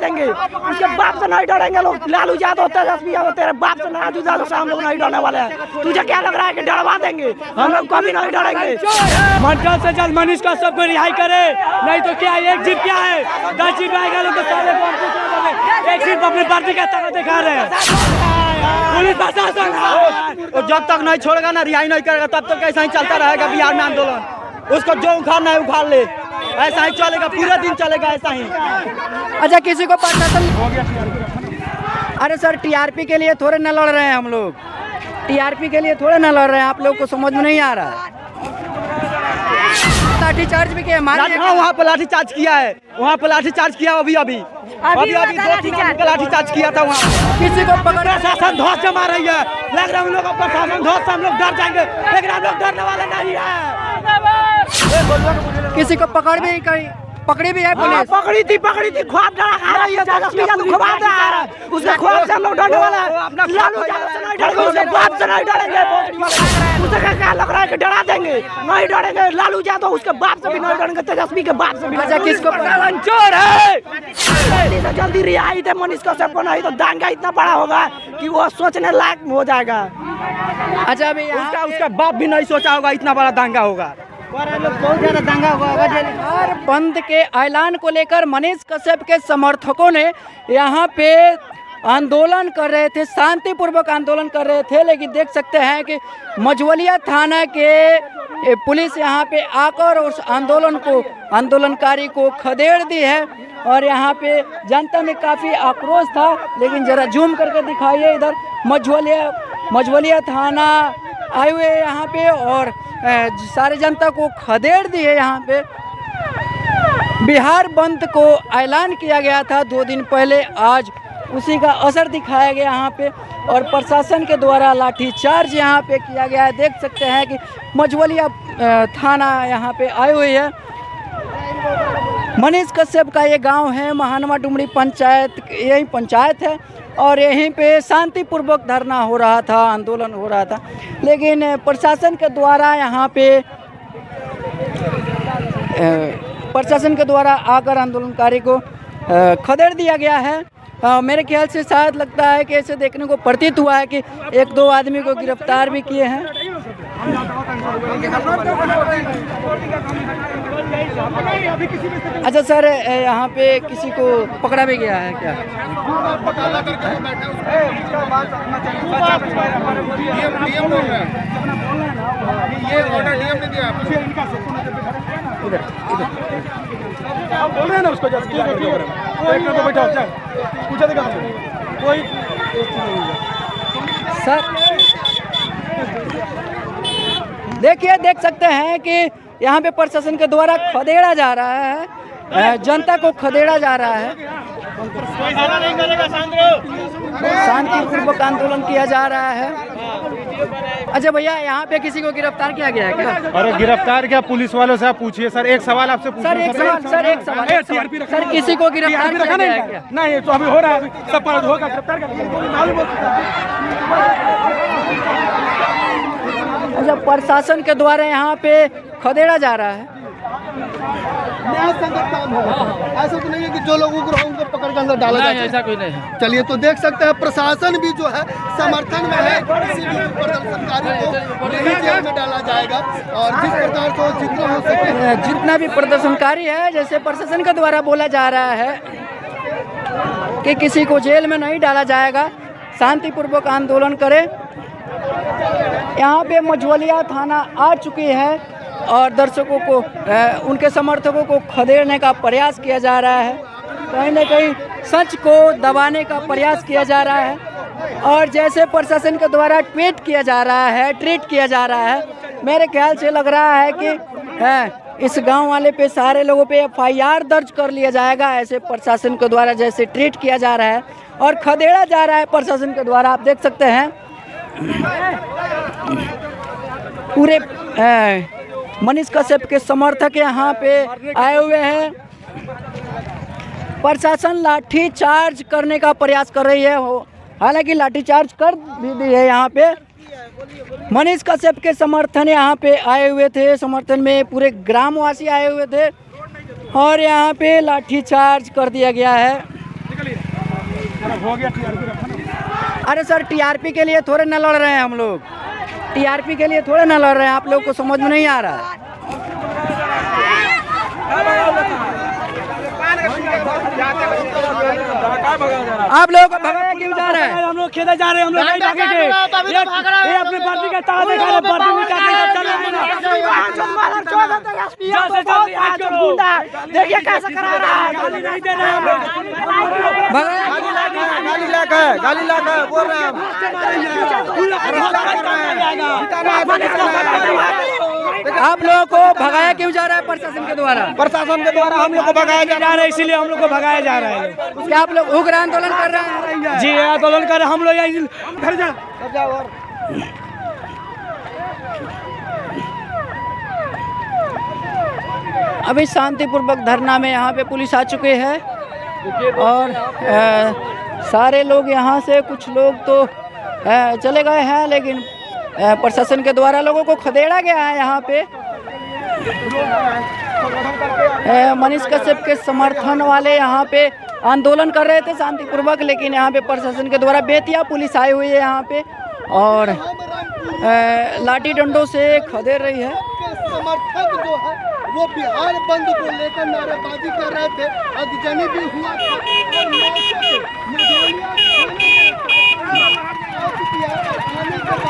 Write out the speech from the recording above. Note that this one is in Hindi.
देंगे, उसके बाप से नहीं डरेंगे लोग। लालू यादव तेजस्वी यादव तेरे बाप से नाराजू यादव से हम लोग नहीं डरने वाले हैं। तुझे क्या लग रहा है कि डरवा देंगे? हम लोग कभी नहीं डरेंगे। जल्द से जल्द मनीष कश्यप को रिहाई करे, नहीं तो क्या एक जीत क्या है 10 जीत आएगा लोग तो साले एक सीट अपनी पार्टी का ताकत दिखा रहे हैं। पुलिस प्रशासन जब तक नहीं छोड़ेगा ना, रिहाई नहीं करेगा, तब तक ऐसा ही चलता रहेगा बिहार में आंदोलन। उसको जो उखाड़ना है उखाड़ ले, ऐसा ही चलेगा, पूरे दिन चलेगा ऐसा ही। अच्छा, किसी को प्रशासन, अरे सर टीआरपी के लिए थोड़े ना लड़ रहे हैं हम लोग, टीआरपी के लिए थोड़े ना लड़ रहे हैं, आप लोग को समझ में नहीं आ रहा है। लाठीचार्ज भी किया हमारे, वहाँ पर लाठीचार्ज किया है, वहाँ पर लाठीचार्ज किया अभी 2-3 का लाठीचार्ज किया था वहाँ। किसी को पकड़, प्रशासन धौस जमा रही है, लग रहा है उन लोगों को प्रशासन धौस से हम लोग डर जाएंगे, लेकिन हम लोग डरने वाले नहीं है। किसी को पकड़ी भी है पुलिस, पकड़ी थी ख्वाब डरा खा रही है, तेजस्वी यादव ख्वाब डरा रहा है, उसके ख्वाब से हम लोग डरने वाले हैं। लालू यादव से नहीं डरेंगे, उसके बाप से नहीं डरेंगे। उसे क्या लग रहा है कि डरा देंगे? नहीं डरेंगे। लालू यादव उसके बाप से भी नहीं डरेंगे, तेजस्वी के बाप से भी। अच्छा, किसको चोर है? जल्दी से जल्दी रिहाई दे मनीष कश्यप को, नहीं तो दांगा इतना बड़ा होगा कि वो सोचने लायक हो जाएगा। अच्छा, अभी उसका बाप भी नहीं सोचा होगा इतना बड़ा दांगा होगा, बहुत ज्यादा दांगा होगा। बिहार बंद के ऐलान को लेकर मनीष कश्यप के समर्थकों ने यहाँ पे आंदोलन कर रहे थे, शांतिपूर्वक आंदोलन कर रहे थे, लेकिन देख सकते हैं कि मझवलिया थाना के पुलिस यहाँ पे आकर उस आंदोलनकारी को खदेड़ दी है। और यहाँ पे जनता में काफ़ी आक्रोश था, लेकिन ज़रा जूम करके दिखाइए, इधर मझवलिया थाना आए हुए यहाँ पे और सारे जनता को खदेड़ दी है। यहाँ पे बिहार बंद को ऐलान किया गया था 2 दिन पहले, आज उसी का असर दिखाया गया यहाँ पे और प्रशासन के द्वारा लाठीचार्ज यहाँ पे किया गया है। देख सकते हैं कि मझवलिया थाना यहाँ पे आए हुए है। मनीष कश्यप का ये गांव है, महानवा डुमरी पंचायत, यही पंचायत है और यहीं पे शांतिपूर्वक धरना हो रहा था, आंदोलन हो रहा था, लेकिन प्रशासन के द्वारा यहाँ पे प्रशासन के द्वारा आकर आंदोलनकारी को खदेड़ दिया गया है। मेरे ख्याल से शायद लगता है कि ऐसे देखने को प्रतीत हुआ है कि 1-2 आदमी को गिरफ्तार भी किए हैं। अच्छा सर, यहाँ पे किसी को पकड़ा भी गया है क्या? ये ऑर्डर डीएम ने दिया, इधर बोल रहे हैं ना उसको, तो बैठा पूछा देगा कोई सर। देख सकते हैं कि यहाँ पे प्रशासन के द्वारा खदेड़ा जा रहा है, जनता को खदेड़ा जा रहा है, शांतिपूर्वक आंदोलन किया जा रहा है। अच्छा भैया, यहाँ पे किसी को गिरफ्तार किया गया है क्या? अरे गिरफ्तार क्या, पुलिस वालों से आप पूछिए सर। एक सवाल आपसे पूछिए सर, एक सवाल सर, किसी को गिरफ्तार किया गया है क्या? नहीं, तो अभी हो रहा है, सब पर होगा गिरफ्तार कर। अच्छा, प्रशासन के द्वारा यहाँ पे खदेड़ा जा रहा है। न्याय संगत काम होगा, ऐसा तो नहीं है कि जो लोगों को उनको पकड़ कर अंदर डाला जाए, ऐसा कोई नहीं है। चलिए, तो देख सकते हैं प्रशासन भी जो है समर्थन में है, किसी भी प्रदर्शनकारी को नहीं जेल में डाला जाएगा और जिस प्रकार से जितना हो सके, जितना भी प्रदर्शनकारी है, जैसे प्रशासन के द्वारा बोला जा रहा है कि किसी को जेल में नहीं डाला जाएगा, शांतिपूर्वक आंदोलन करे। यहाँ पे मझवलिया थाना आ चुकी है और दर्शकों को, उनके समर्थकों को खदेड़ने का प्रयास किया जा रहा है, कहीं ना कहीं सच को दबाने का प्रयास किया जा रहा है। और जैसे प्रशासन के द्वारा ट्रीट किया जा रहा है, मेरे ख्याल से लग रहा है कि इस गांव वाले पे, सारे लोगों पे FIR दर्ज कर लिया जाएगा। ऐसे प्रशासन के द्वारा जैसे ट्रीट किया जा रहा है और खदेड़ा जा रहा है प्रशासन के द्वारा, आप देख सकते हैं पूरे मनीष कश्यप के समर्थक यहाँ पे आए हुए हैं। प्रशासन लाठी चार्ज करने का प्रयास कर रही है, हालांकि लाठी चार्ज कर भी दी है। यहाँ पे मनीष कश्यप के समर्थन यहाँ पे आए हुए थे, समर्थन में पूरे ग्रामवासी आए हुए थे और यहाँ पे लाठी चार्ज कर दिया गया है। अरे सर टीआरपी के लिए थोड़े ना लड़ रहे हैं हम लोग, टीआरपी के लिए थोड़े ना लड़ रहे हैं, आप लोग को समझ में नहीं आ रहा है। आप लोग भगाया क्यों जा रहे हैं? हम लोग खेले जा रहे हैं, हम लोग नहीं भागेंगे। ये अपनी पार्टी का ताकत दिखा रहे, पार्टी में क्या चल रहा है ना। देखिए कैसे करा रहा है, गाली नहीं दे रहे हम लोग। गाली लगा बोल रहे हैं आप लोगों को भगाया क्यों जा रहा है प्रशासन के द्वारा? प्रशासन के द्वारा हम लोग को भगाया जा रहा है, इसीलिए हम लोग को भगाया जा रहा है। क्या आप लोग उग्र आंदोलन कर रहे हैं? जी आंदोलन कर रहे हैं हम लोग, यहीं घर जा। अभी शांतिपूर्वक धरना में यहाँ पे पुलिस आ चुके हैं और सारे लोग यहाँ से, कुछ लोग तो चले गए हैं, लेकिन प्रशासन के द्वारा लोगों को खदेड़ा गया है। यहाँ पे मनीष कश्यप के समर्थन वाले यहाँ पे आंदोलन कर रहे थे शांतिपूर्वक, लेकिन यहाँ पे प्रशासन के द्वारा बेतिया पुलिस आई हुई है यहाँ पे और लाठी डंडों से खदेड़ रही है। समर्थक जो है वो बिहार बंद को लेकर नारेबाजी कर रहे थे, अगजनी भी हुआ था और